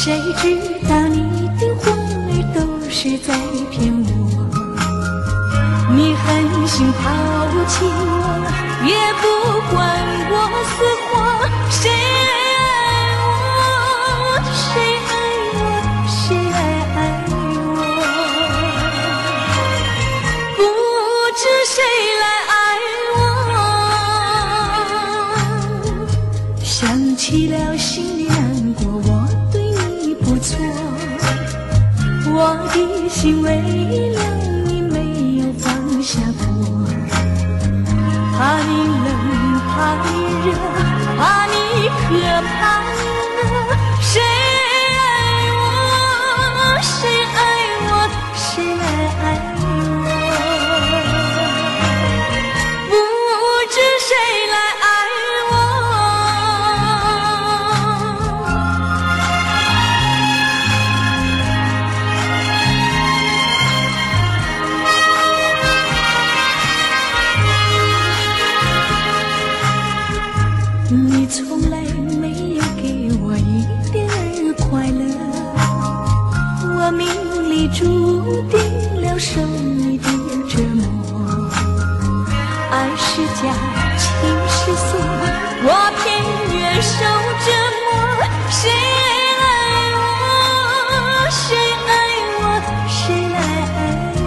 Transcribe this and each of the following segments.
谁知道你的话儿都是在骗我，你狠心抛弃我，也不管我死活。谁爱我，谁爱我，谁爱我，不知谁来爱我。想起了心里难过，我对你不错，我的心为了你没有放下过，怕你冷，怕你热，怕你渴，怕你饿。谁爱我，谁爱我，谁来爱我，不知谁来爱我。你从来没有给我一点儿快乐，我命里注定了受你的折磨。爱是假，情是锁，我偏愿受折磨。谁爱我，谁爱我，谁来爱我，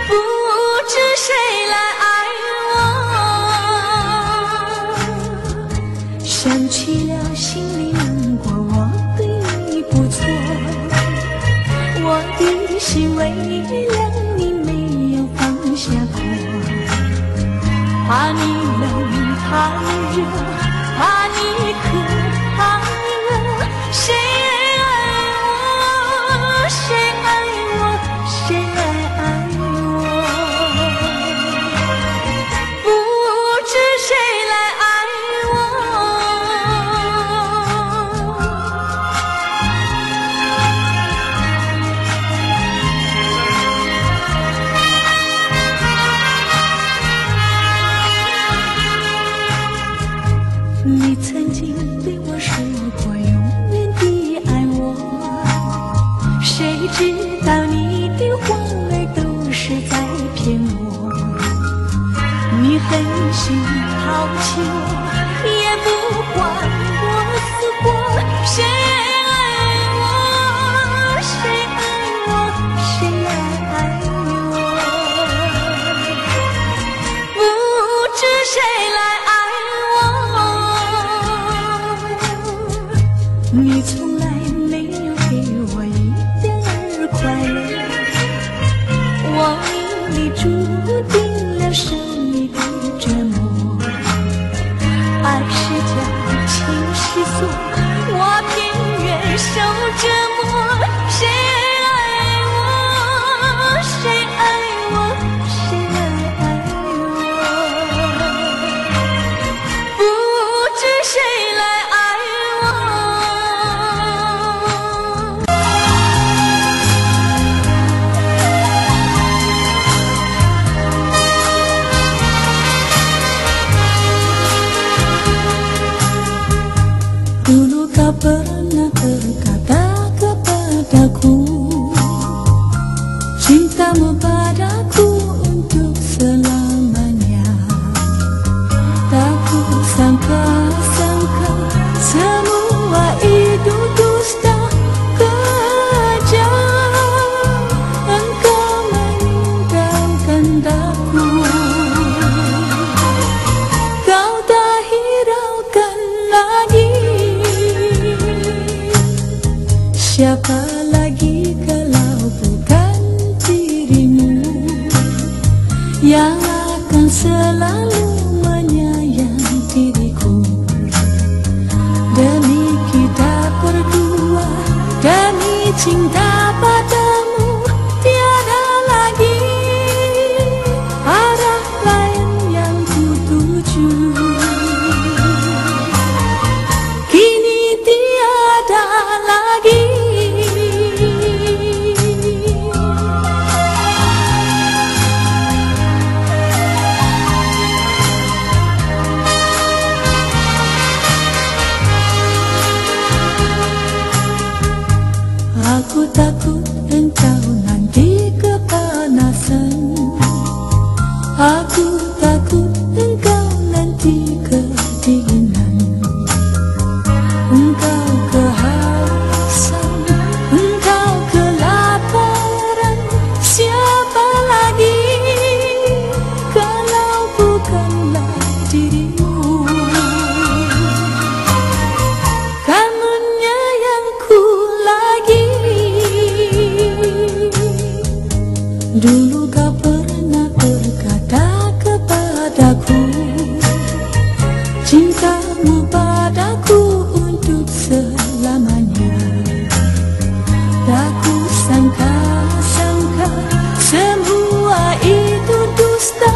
不知谁来爱我。想起了心里难过，我对你不错，我的心为了你没有放下过，怕你冷，怕你热，怕你渴，怕你饿。谁爱我，谁爱我，谁来爱我，不知谁来爱我。你曾经对我说过永远的爱我，谁知道你的话儿都是在骗我，你狠心抛弃我，也不管我死活。谁爱我，谁爱我，谁来爱我，不知谁来爱我。你从来没有给我一点儿快乐，我命里注定了受你的折磨。爱是假，情是锁，我偏愿受折磨。谁爱我，谁爱我，谁来爱我，不知谁来爱我。Dulu kau pernah berkata kepadaku, cintamu padaku untuk selamanya. Tak kusangka-sangka semua itu dusta, kejam engkau meninggalkan daku. Kau tak hiraukan lagi siapa lagi kalau bukan dirimu yang akan selalu menyayangi diriku. Demi kita berdua, demi cinta padamu, tiada lagi arah lain yang kutuju. Kini tiada lagi cintamu padaku untuk selamanya. Tak kusangka-sangka semua itu dusta,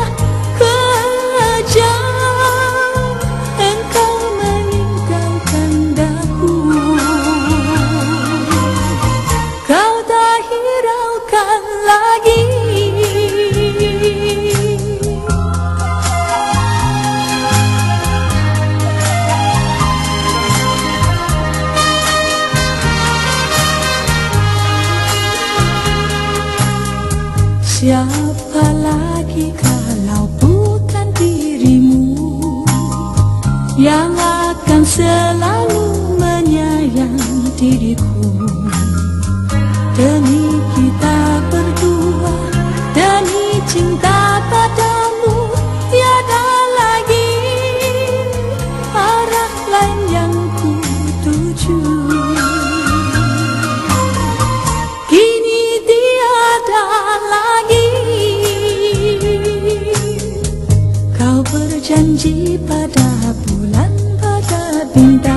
kejam engkau meninggalkan daku. Kau tak hiraukan lagi siapa lagi kalau bukan dirimu yang akan selalu menyayangi diriku. Demi kita berdua, demi cinta padamu, tiada lagi arah lain yang ku tuju. Kini tiada lagi kau berjanji pada bulan, pada bintang.